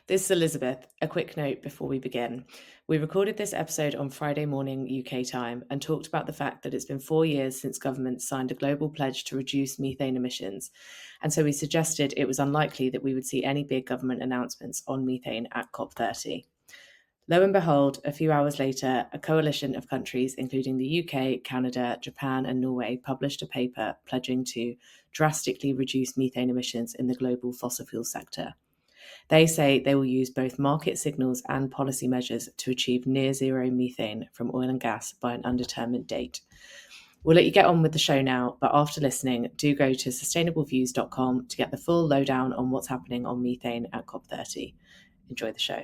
This is Elizabeth. A quick note before we begin. We recorded this episode on Friday morning UK time and talked about the fact that it's been 4 years since governments signed a global pledge to reduce methane emissions. And so we suggested it was unlikely that we would see any big government announcements on methane at COP30. Lo and behold, a few hours later, a coalition of countries, including the UK, Canada, Japan, and Norway, published a paper pledging to drastically reduce methane emissions in the global fossil fuel sector. They say they will use both market signals and policy measures to achieve near zero methane from oil and gas by an undetermined date. We'll let you get on with the show now, but after listening, do go to sustainableviews.com to get the full lowdown on what's happening on methane at COP30. Enjoy the show.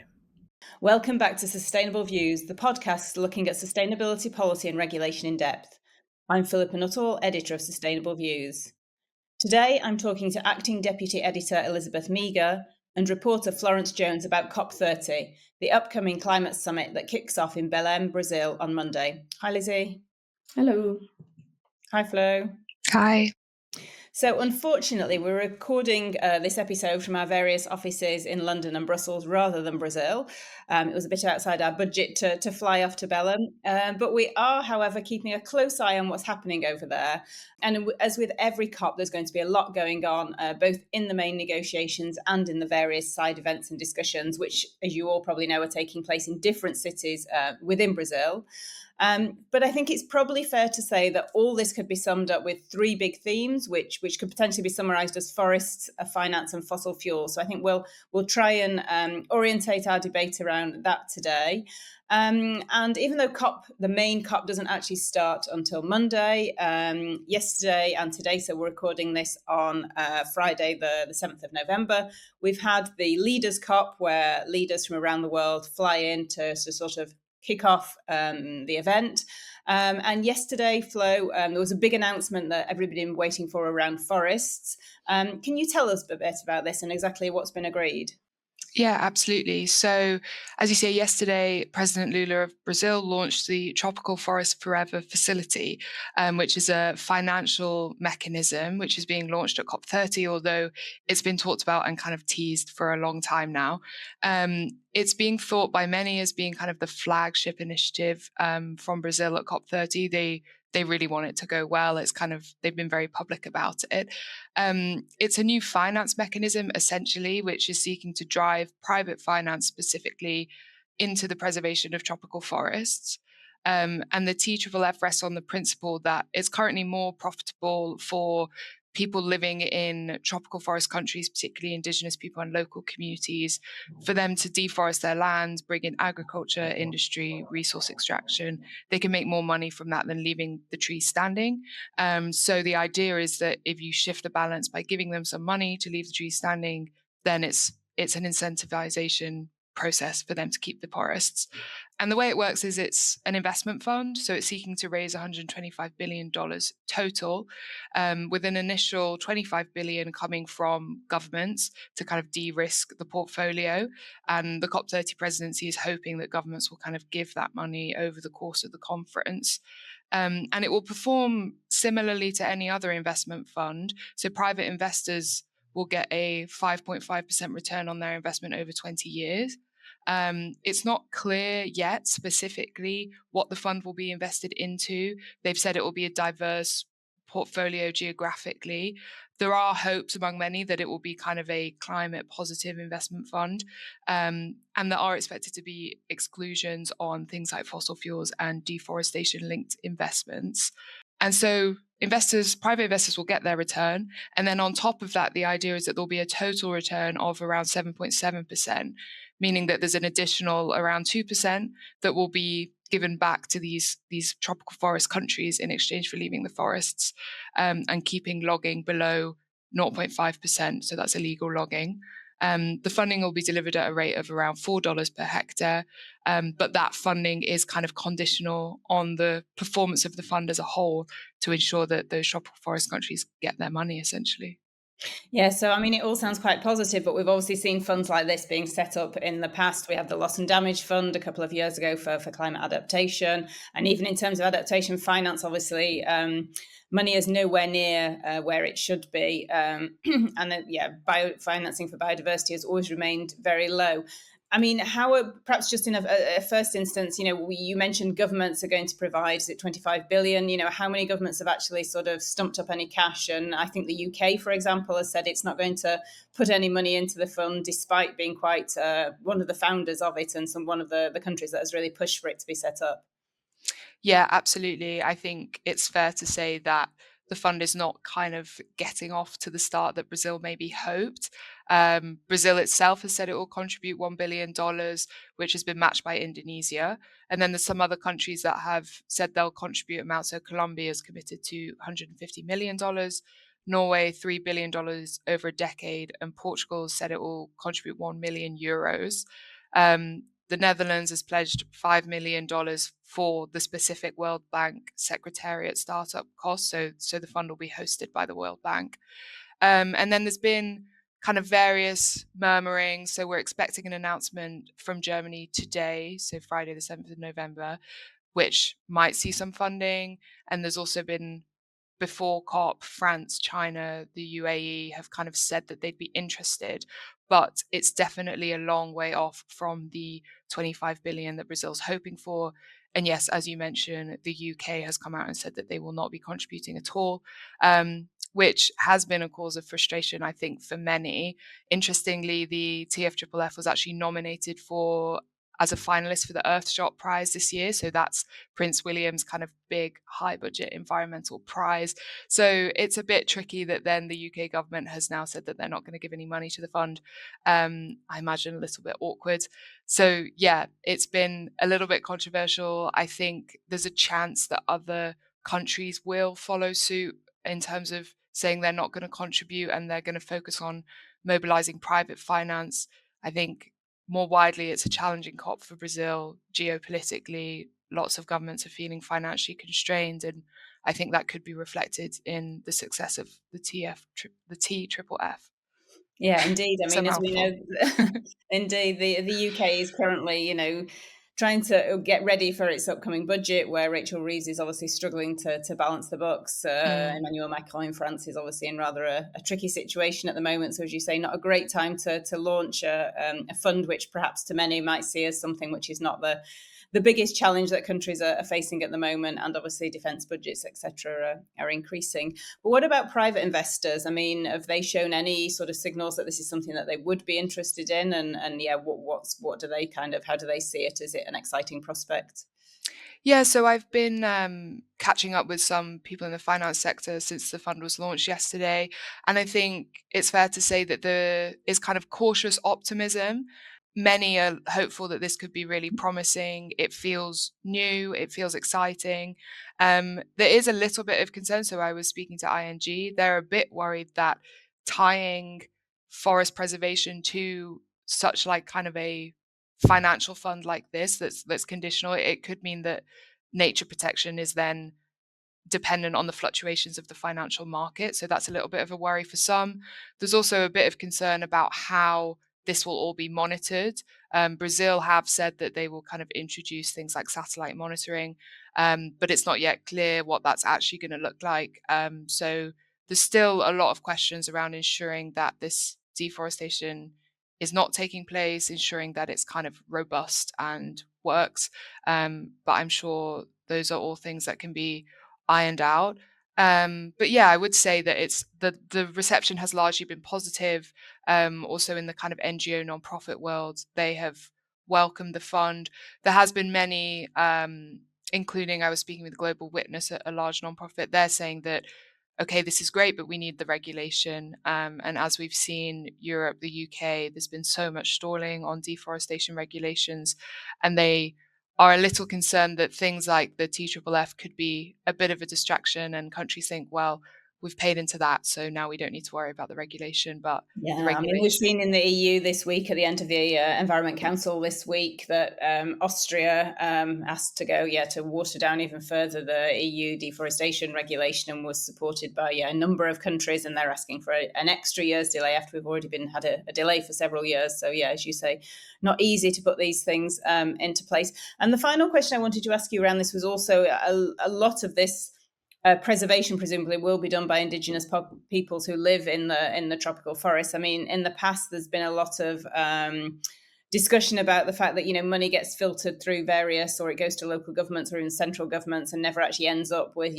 Welcome back to Sustainable Views, the podcast looking at sustainability policy and regulation in depth. I'm Philippa Nuttall, editor of Sustainable Views. Today, I'm talking to acting deputy editor Elizabeth Meager and reporter Florence Jones about COP30, the upcoming climate summit that kicks off in Belém, Brazil on Monday. Hi, Lizzie. Hello. Hi, Flo. Hi. So unfortunately, we're recording this episode from our various offices in London and Brussels rather than Brazil. It was a bit outside our budget to fly off to Belém. But we are, however, keeping a close eye on what's happening over there. And as with every COP, there's going to be a lot going on, both in the main negotiations and in the various side events and discussions, which, as you all probably know, are taking place in different cities within Brazil. But I think it's probably fair to say that all this could be summed up with three big themes, which could potentially be summarised as forests, finance, and fossil fuels. So I think we'll try and orientate our debate around that today. And even though the main COP doesn't actually start until Monday, yesterday and today, so we're recording this on Friday, the 7th of November, we've had the Leaders COP, where leaders from around the world fly in to sort of kick off the event. And yesterday, Flo, there was a big announcement that everybody had been waiting for around forests. Can you tell us a bit about this and exactly what's been agreed? Yeah, absolutely. So, as you say, yesterday, President Lula of Brazil launched the Tropical Forest Forever facility, which is a financial mechanism which is being launched at COP30, although it's been talked about and kind of teased for a long time now. It's being thought by many as being kind of the flagship initiative from Brazil at COP30. They really want it to go well. It's kind of, they've been very public about it. It's a new finance mechanism, essentially, which is seeking to drive private finance specifically into the preservation of tropical forests. And the TFFF rests on the principle that it's currently more profitable for people living in tropical forest countries, particularly indigenous people and local communities, for them to deforest their lands, bring in agriculture, industry, resource extraction. They can make more money from that than leaving the trees standing. So the idea is that if you shift the balance by giving them some money to leave the trees standing, then it's an incentivization process for them to keep the forests. And the way it works is it's an investment fund. So it's seeking to raise $125 billion total, with an initial $25 billion coming from governments to kind of de-risk the portfolio. And the COP30 presidency is hoping that governments will kind of give that money over the course of the conference. And it will perform similarly to any other investment fund. So private investors will get a 5.5% return on their investment over 20 years. It's not clear yet specifically what the fund will be invested into. They've said it will be a diverse portfolio geographically. There are hopes among many that it will be kind of a climate positive investment fund. And there are expected to be exclusions on things like fossil fuels and deforestation linked investments. And so private investors will get their return. And then on top of that, the idea is that there'll be a total return of around 7.7%, meaning that there's an additional around 2% that will be given back to these tropical forest countries in exchange for leaving the forests and keeping logging below 0.5%. So that's illegal logging. The funding will be delivered at a rate of around $4 per hectare, but that funding is kind of conditional on the performance of the fund as a whole to ensure that those tropical forest countries get their money, essentially. Yeah, so I mean, it all sounds quite positive, but we've obviously seen funds like this being set up in the past. We had the Loss and Damage Fund a couple of years ago for climate adaptation. And even in terms of adaptation finance, obviously, money is nowhere near where it should be. Financing for biodiversity has always remained very low. I mean, how are, perhaps just in a first instance, you mentioned governments are going to provide, is it 25 billion? How many governments have actually sort of stumped up any cash? And I think the UK, for example, has said it's not going to put any money into the fund, despite being quite one of the founders of it and one of the countries that has really pushed for it to be set up. Yeah, absolutely. I think it's fair to say that the fund is not kind of getting off to the start that Brazil maybe hoped. Brazil itself has said it will contribute $1 billion, which has been matched by Indonesia. And then there's some other countries that have said they'll contribute amounts. So Colombia is committed to $150 million, Norway $3 billion over a decade, and Portugal said it will contribute €1 million. The Netherlands has pledged $5 million for the specific World Bank Secretariat startup costs. So the fund will be hosted by the World Bank. And then there's been kind of various murmurings. So we're expecting an announcement from Germany today, so Friday, the 7th of November, which might see some funding. And there's also been, before COP, France, China, the UAE have kind of said that they'd be interested, but it's definitely a long way off from the 25 billion that Brazil's hoping for. And yes, as you mentioned, the UK has come out and said that they will not be contributing at all, which has been a cause of frustration, I think, for many. Interestingly, the TFFFF was actually nominated for as a finalist for the Earthshot Prize this year. So that's Prince William's kind of big high budget environmental prize. So it's a bit tricky that then the UK government has now said that they're not going to give any money to the fund. I imagine a little bit awkward. So yeah, it's been a little bit controversial. I think there's a chance that other countries will follow suit in terms of saying they're not going to contribute and they're going to focus on mobilizing private finance. I think more widely, it's a challenging COP for Brazil geopolitically. Lots of governments are feeling financially constrained, and I think that could be reflected in the success of the TFFF. Yeah, indeed. I It's a mean, as we mouthful. know, indeed, the UK is currently, trying to get ready for its upcoming budget, where Rachel Reeves is obviously struggling to balance the books. Mm. Emmanuel Macron in France is obviously in rather a tricky situation at the moment. So, as you say, not a great time to launch a fund, which perhaps to many might see as something which is not the biggest challenge that countries are facing at the moment, and obviously defence budgets, etc., are increasing. But what about private investors? I mean, have they shown any sort of signals that this is something that they would be interested in? And yeah, what do they how do they see it? Is it an exciting prospect? Yeah, so I've been catching up with some people in the finance sector since the fund was launched yesterday, and I think it's fair to say that there is kind of cautious optimism. Many are hopeful that this could be really promising. It feels new, it feels exciting. There is a little bit of concern. So I was speaking to ING. They're a bit worried that tying forest preservation to such like kind of a financial fund like this that's conditional, it could mean that nature protection is then dependent on the fluctuations of the financial market. So that's a little bit of a worry for some. There's also a bit of concern about how this will all be monitored. Brazil have said that they will kind of introduce things like satellite monitoring, but it's not yet clear what that's actually going to look like. So there's still a lot of questions around ensuring that this deforestation is not taking place, ensuring that it's kind of robust and works. But I'm sure those are all things that can be ironed out. But yeah, I would say that it's the reception has largely been positive. Also in the kind of NGO nonprofit world, they have welcomed the fund. There has been many, including I was speaking with Global Witness, a large nonprofit. They're saying that okay, this is great, but we need the regulation. And as we've seen, Europe, the UK, there's been so much stalling on deforestation regulations, and they are a little concerned that things like the TFFF could be a bit of a distraction, and countries think, well, we've paid into that, so now we don't need to worry about the regulation. But the Yeah, I mean, we've regulators, seen in the EU this week, at the end of the Environment Council this week, that Austria asked to go, to water down even further the EU deforestation regulation, and was supported by a number of countries, and they're asking for an extra year's delay after we've already had a delay for several years. So as you say, not easy to put these things into place. And the final question I wanted to ask you around this was also a lot of this preservation presumably will be done by indigenous peoples who live in the tropical forest. I mean, in the past, there's been a lot of discussion about the fact that money gets filtered through various, or it goes to local governments or even central governments, and never actually ends up with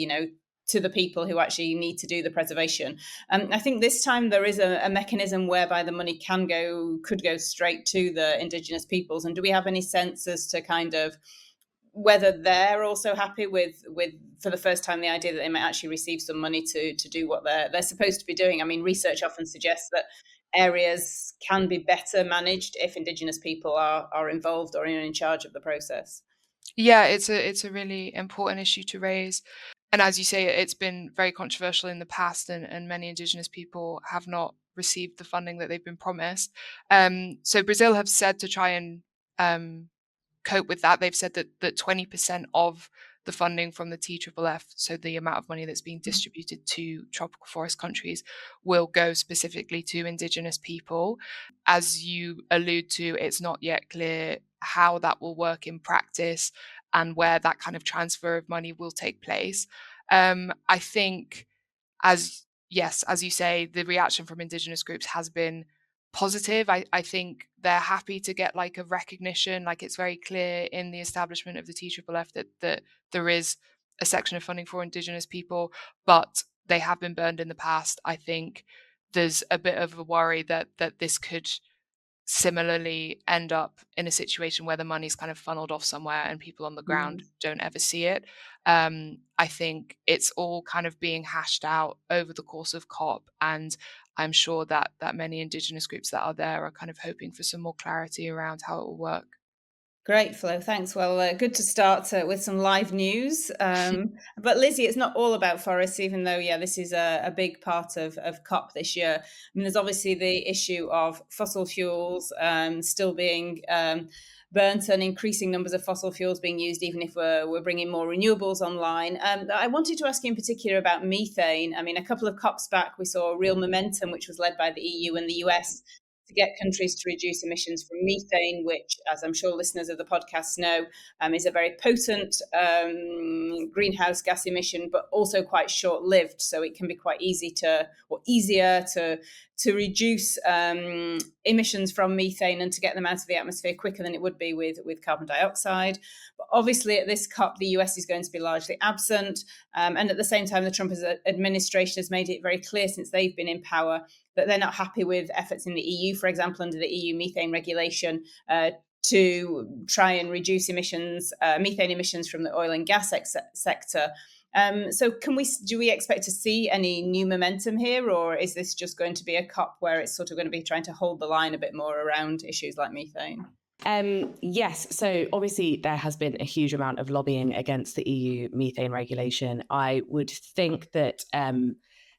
to the people who actually need to do the preservation. I think this time there is a mechanism whereby the money could go straight to the indigenous peoples. And do we have any sense as to kind of whether they're also happy with for the first time the idea that they might actually receive some money to do what they're supposed to be doing? I mean, research often suggests that areas can be better managed if indigenous people are involved or in charge of the process. yeah, it's a really important issue to raise. And as you say, it's been very controversial in the past, and many indigenous people have not received the funding that they've been promised. So Brazil have said to try and um, cope with that. They've said that 20% of the funding from the TFFF, so the amount of money that's being distributed to tropical forest countries, will go specifically to indigenous people. As you allude to, it's not yet clear how that will work in practice and where that kind of transfer of money will take place. I think, as you say, the reaction from indigenous groups has been positive. I think they're happy to get like a recognition. Like, it's very clear in the establishment of the TFFF that there is a section of funding for indigenous people, but they have been burned in the past. I think there's a bit of a worry that this could similarly end up in a situation where the money's kind of funneled off somewhere and people on the ground don't ever see it. I think it's all kind of being hashed out over the course of COP, and I'm sure that many indigenous groups that are there are kind of hoping for some more clarity around how it will work. Great, Flo. Thanks. Well, good to start with some live news. But Lizzie, it's not all about forests, even though, this is a big part of COP this year. I mean, there's obviously the issue of fossil fuels still being burnt, and increasing numbers of fossil fuels being used, even if we're bringing more renewables online. I wanted to ask you in particular about methane. I mean, a couple of COPs back, we saw real momentum, which was led by the EU and the US, to get countries to reduce emissions from methane, which, as I'm sure listeners of the podcast know, is a very potent greenhouse gas emission, but also quite short-lived. So it can be quite easier to reduce emissions from methane and to get them out of the atmosphere quicker than it would be with carbon dioxide. But obviously, at this COP, the US is going to be largely absent. And at the same time, the Trump administration has made it very clear since they've been in power that they're not happy with efforts in the EU, for example, under the EU methane regulation, to try and reduce methane emissions from the oil and gas sector. So do we expect to see any new momentum here, or is this just going to be a COP where it's sort of going to be trying to hold the line a bit more around issues like methane? Yes. So obviously there has been a huge amount of lobbying against the EU methane regulation. I would think that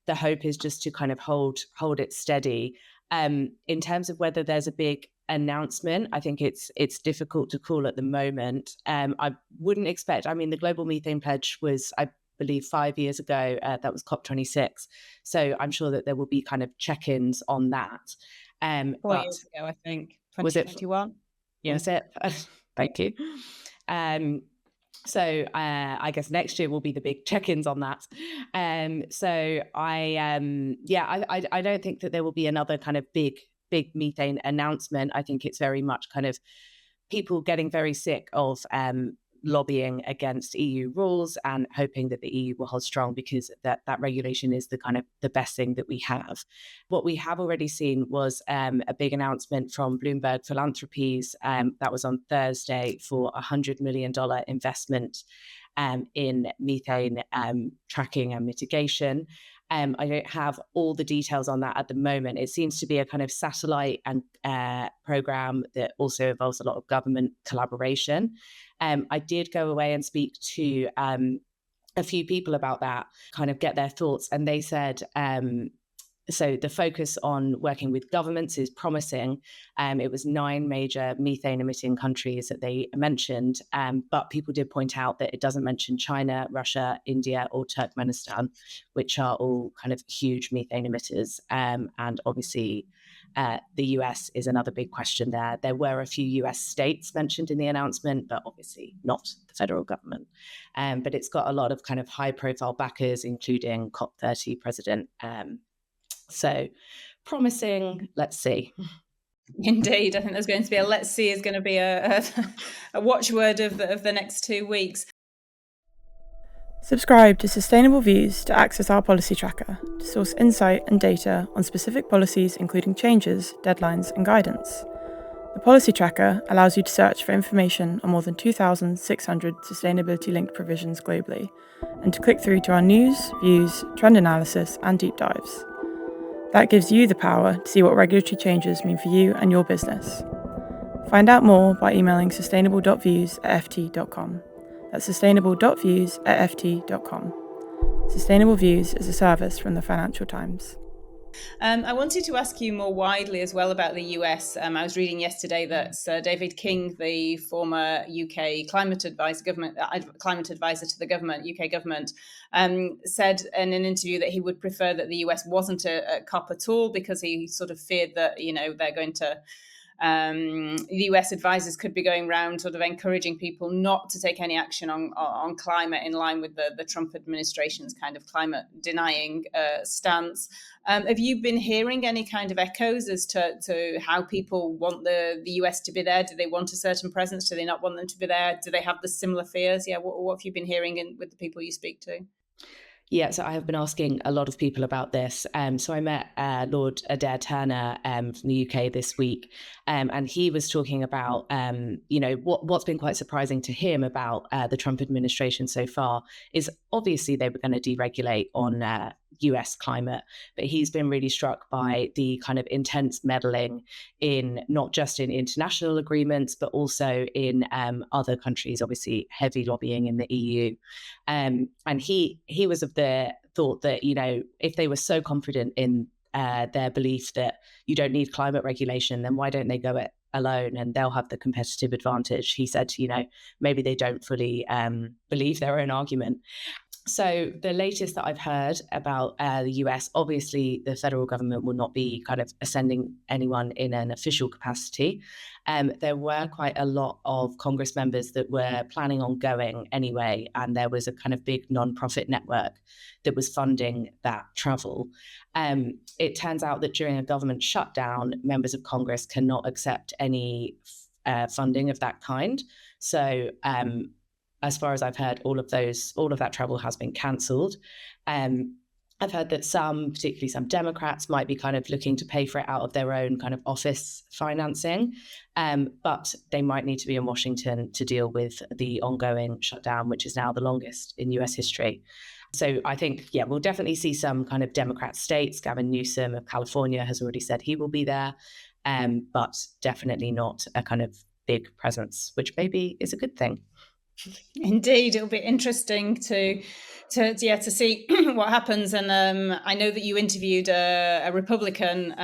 the hope is just to kind of hold it steady. In terms of whether there's a big announcement, I think it's difficult to call at the moment. I wouldn't expect. I mean, the global methane pledge was, I believe, 5 years ago. That was COP26. So I'm sure that there will be kind of check-ins on that. 4 years ago, I think. Was it 2021? Yes, it. Thank you. So I guess next year will be the big check-ins on that. So I don't think that there will be another kind of big methane announcement. I think it's very much kind of people getting very sick of lobbying against EU rules and hoping that the EU will hold strong, because that regulation is the kind of the best thing that we have. What we have already seen was a big announcement from Bloomberg Philanthropies that was on Thursday for $100 million investment in methane tracking and mitigation. I don't have all the details on that at the moment. It seems to be a kind of satellite and program that also involves a lot of government collaboration. I did go away and speak to a few people about that, kind of get their thoughts. And they said, so the focus on working with governments is promising. It was 9 major methane emitting countries that they mentioned, but people did point out that it doesn't mention China, Russia, India, or Turkmenistan, which are all kind of huge methane emitters. And obviously, the US is another big question there. There were a few US states mentioned in the announcement, but obviously not the federal government. But it's got a lot of kind of high profile backers, including COP30 president. So promising, let's see. Indeed, I think there's going to be a let's see is going to be a watchword of the next 2 weeks. Subscribe to Sustainable Views to access our policy tracker, to source insight and data on specific policies, including changes, deadlines, and guidance. The policy tracker allows you to search for information on more than 2,600 sustainability-linked provisions globally, and to click through to our news, views, trend analysis, and deep dives. That gives you the power to see what regulatory changes mean for you and your business. Find out more by emailing sustainable.views@ft.com. That's sustainable.views@ft.com. Sustainable Views is a service from the Financial Times. I wanted to ask you more widely as well about the US. I was reading yesterday that David King, the former UK climate advisor to the government, UK government, said in an interview that he would prefer that the US wasn't a COP at all, because he sort of feared that, they're going to the US advisors could be going around sort of encouraging people not to take any action on climate, in line with the Trump administration's kind of climate denying stance. Have you been hearing any kind of echoes as to how people want the US to be there? Do they want a certain presence? Do they not want them to be there? Do they have the similar fears? Yeah, what have you been hearing with the people you speak to? Yeah, so I have been asking a lot of people about this. So I met Lord Adair Turner from the UK this week, and he was talking about, what's been quite surprising to him about the Trump administration so far is obviously they were going to deregulate on US climate, but he's been really struck by the kind of intense meddling in not just in international agreements, but also in other countries, obviously heavy lobbying in the EU. And he was of the thought that, if they were so confident in their belief that you don't need climate regulation, then why don't they go it alone and they'll have the competitive advantage? He said, maybe they don't fully believe their own argument. So the latest that I've heard about the US, obviously the federal government will not be kind of sending anyone in an official capacity. There were quite a lot of Congress members that were planning on going anyway, and there was a kind of big nonprofit network that was funding that travel. It turns out that during a government shutdown, members of Congress cannot accept any funding of that kind. So as far as I've heard, all of that travel has been cancelled. I've heard that particularly some Democrats, might be kind of looking to pay for it out of their own kind of office financing, but they might need to be in Washington to deal with the ongoing shutdown, which is now the longest in US history. So I think, we'll definitely see some kind of Democrat states. Gavin Newsom of California has already said he will be there, but definitely not a kind of big presence, which maybe is a good thing. Indeed, it'll be interesting to see what happens. And I know that you interviewed a Republican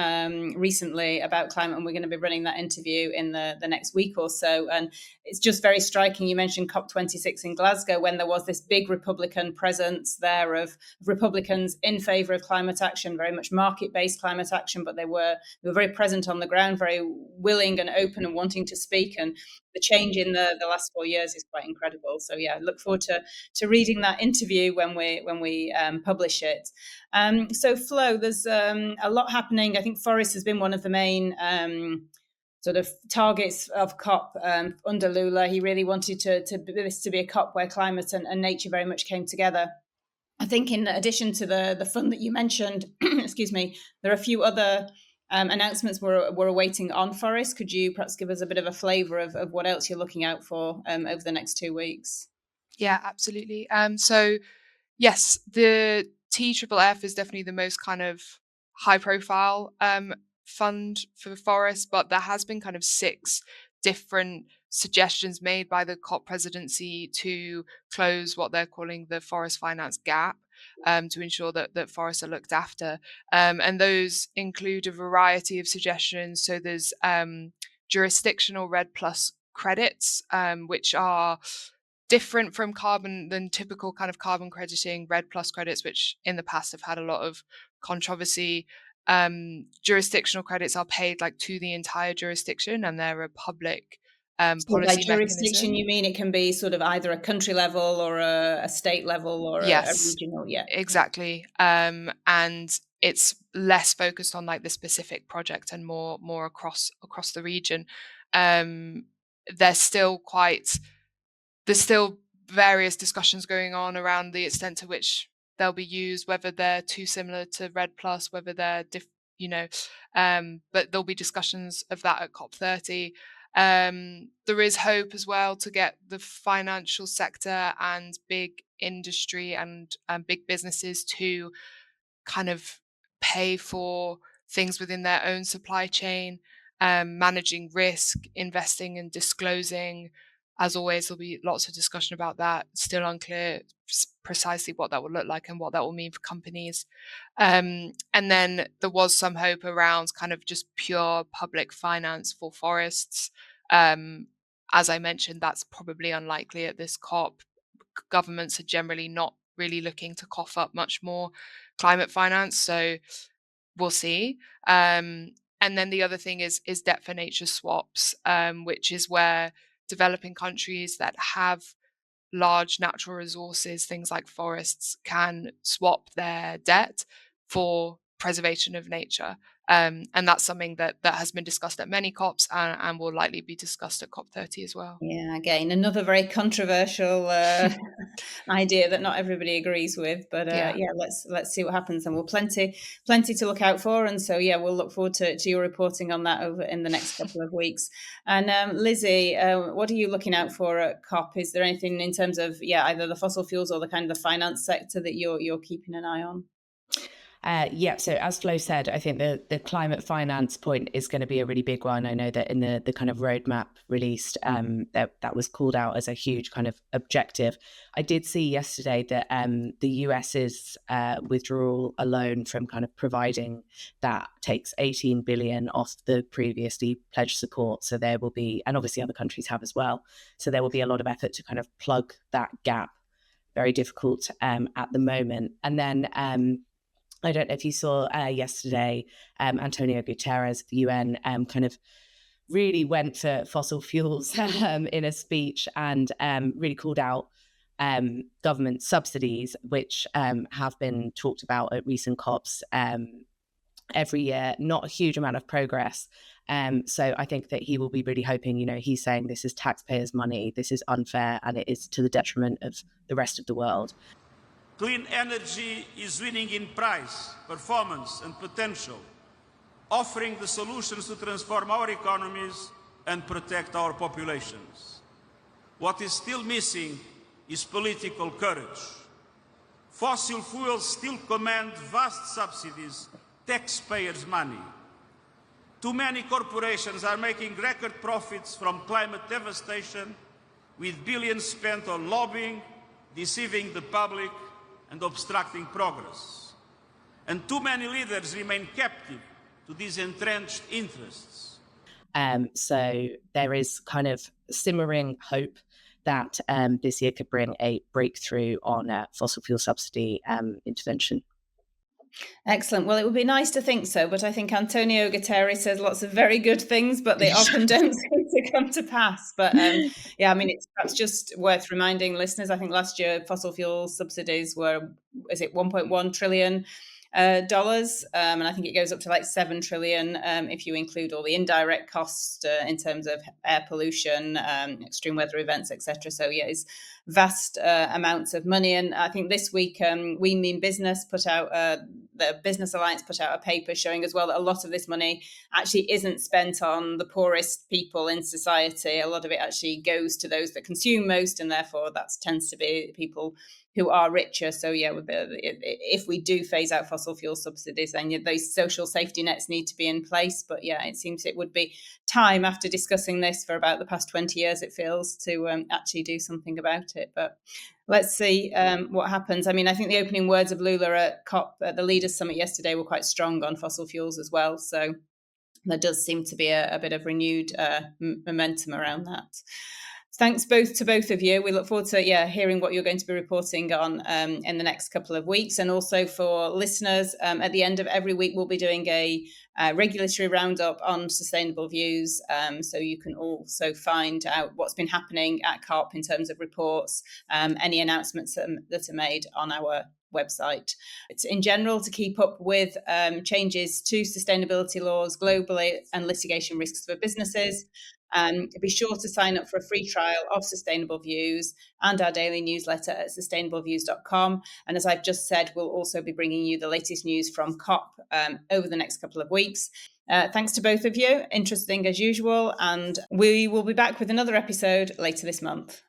recently about climate, and we're going to be running that interview in the next week or so. And it's just very striking. You mentioned COP26 in Glasgow, when there was this big Republican presence there of Republicans in favour of climate action, very much market-based climate action, but they were very present on the ground, very willing and open and wanting to speak. And the change in the last 4 years is quite incredible. So look forward to reading that interview when we publish it. So Flo, there's a lot happening. I think forests has been one of the main sort of targets of COP under Lula. He really wanted this to be a COP where climate and nature very much came together. I think in addition to the fund that you mentioned, excuse me, there are a few other announcements we're awaiting on forests. Could you perhaps give us a bit of a flavour of what else you're looking out for over the next 2 weeks? Yeah, absolutely. So yes, the TFFF is definitely the most kind of high profile fund for forests, but there has been kind of 6 different suggestions made by the COP presidency to close what they're calling the forest finance gap, to ensure that forests are looked after. And those include a variety of suggestions. So there's jurisdictional REDD+ credits, which are different from carbon than typical kind of carbon crediting. REDD+ credits, which in the past have had a lot of controversy. Jurisdictional credits are paid like to the entire jurisdiction, and they're a public So by policy jurisdiction, mechanism. you mean it can be sort of either a country level or a state level or a Yes, regional? Yeah. exactly. And it's less focused on like the specific project and more across the region. Um, there's still various discussions going on around the extent to which they'll be used, whether they're too similar to REDD+, whether they're but there'll be discussions of that at COP30. There is hope as well to get the financial sector and big industry and big businesses to kind of pay for things within their own supply chain, managing risk, investing and disclosing. As always, there'll be lots of discussion about that. Still unclear precisely what that will look like and what that will mean for companies. And then there was some hope around kind of just pure public finance for forests. As I mentioned, that's probably unlikely at this COP. Governments are generally not really looking to cough up much more climate finance, so we'll see. And then the other thing is debt for nature swaps, which is where developing countries that have large natural resources, things like forests, can swap their debt for preservation of nature. And that's something that has been discussed at many COPs and will likely be discussed at COP30 as well. Yeah, again, another very controversial idea that not everybody agrees with, but Yeah. let's see what happens, and we'll plenty to look out for. And so we'll look forward to your reporting on that over in the next couple of weeks. And Lizzie, what are you looking out for at COP? Is there anything in terms of either the fossil fuels or the kind of the finance sector that you're keeping an eye on? So as Flo said, I think the climate finance point is going to be a really big one. I know that in the kind of roadmap released, that was called out as a huge kind of objective. I did see yesterday that the US's withdrawal alone from kind of providing that takes 18 billion off the previously pledged support. So there will be, and obviously other countries have as well. So there will be a lot of effort to kind of plug that gap. Very difficult at the moment. And then I don't know if you saw yesterday, Antonio Guterres, the UN, kind of really went for fossil fuels in a speech and really called out government subsidies, which have been talked about at recent COPs every year. Not a huge amount of progress. So I think that he will be really hoping, he's saying this is taxpayers' money, this is unfair, and it is to the detriment of the rest of the world. Clean energy is winning in price, performance and potential, offering the solutions to transform our economies and protect our populations. What is still missing is political courage. Fossil fuels still command vast subsidies, taxpayers' money. Too many corporations are making record profits from climate devastation, with billions spent on lobbying, deceiving the public, and obstructing progress. And too many leaders remain captive to these entrenched interests. So there is kind of simmering hope that this year could bring a breakthrough on fossil fuel subsidy intervention. Excellent. Well, it would be nice to think so, but I think Antonio Guterres says lots of very good things, but they often don't seem to come to pass. But it's perhaps just worth reminding listeners. I think last year fossil fuel subsidies were, $1.1 trillion. And I think it goes up to like 7 trillion if you include all the indirect costs in terms of air pollution, extreme weather events, etc. So it's vast amounts of money. And I think this week We Mean Business the Business Alliance put out a paper showing as well that a lot of this money actually isn't spent on the poorest people in society. A lot of it actually goes to those that consume most, and therefore that tends to be people who are richer. So yeah, if we do phase out fossil fuel subsidies, then those social safety nets need to be in place. But yeah, it seems it would be time, after discussing this for about the past 20 years, it feels, to actually do something about it. But let's see what happens. I mean, I think the opening words of Lula at COP, at the Leaders Summit yesterday, were quite strong on fossil fuels as well. So there does seem to be a bit of renewed momentum around that. Thanks to both of you. We look forward to hearing what you're going to be reporting on in the next couple of weeks. And also for listeners, at the end of every week, we'll be doing a regulatory roundup on sustainable views. So you can also find out what's been happening at COP in terms of reports, any announcements that are made on our website. It's in general to keep up with changes to sustainability laws globally and litigation risks for businesses. Be sure to sign up for a free trial of Sustainable Views and our daily newsletter at sustainableviews.com. And as I've just said, we'll also be bringing you the latest news from COP over the next couple of weeks. Thanks to both of you. Interesting as usual. And we will be back with another episode later this month.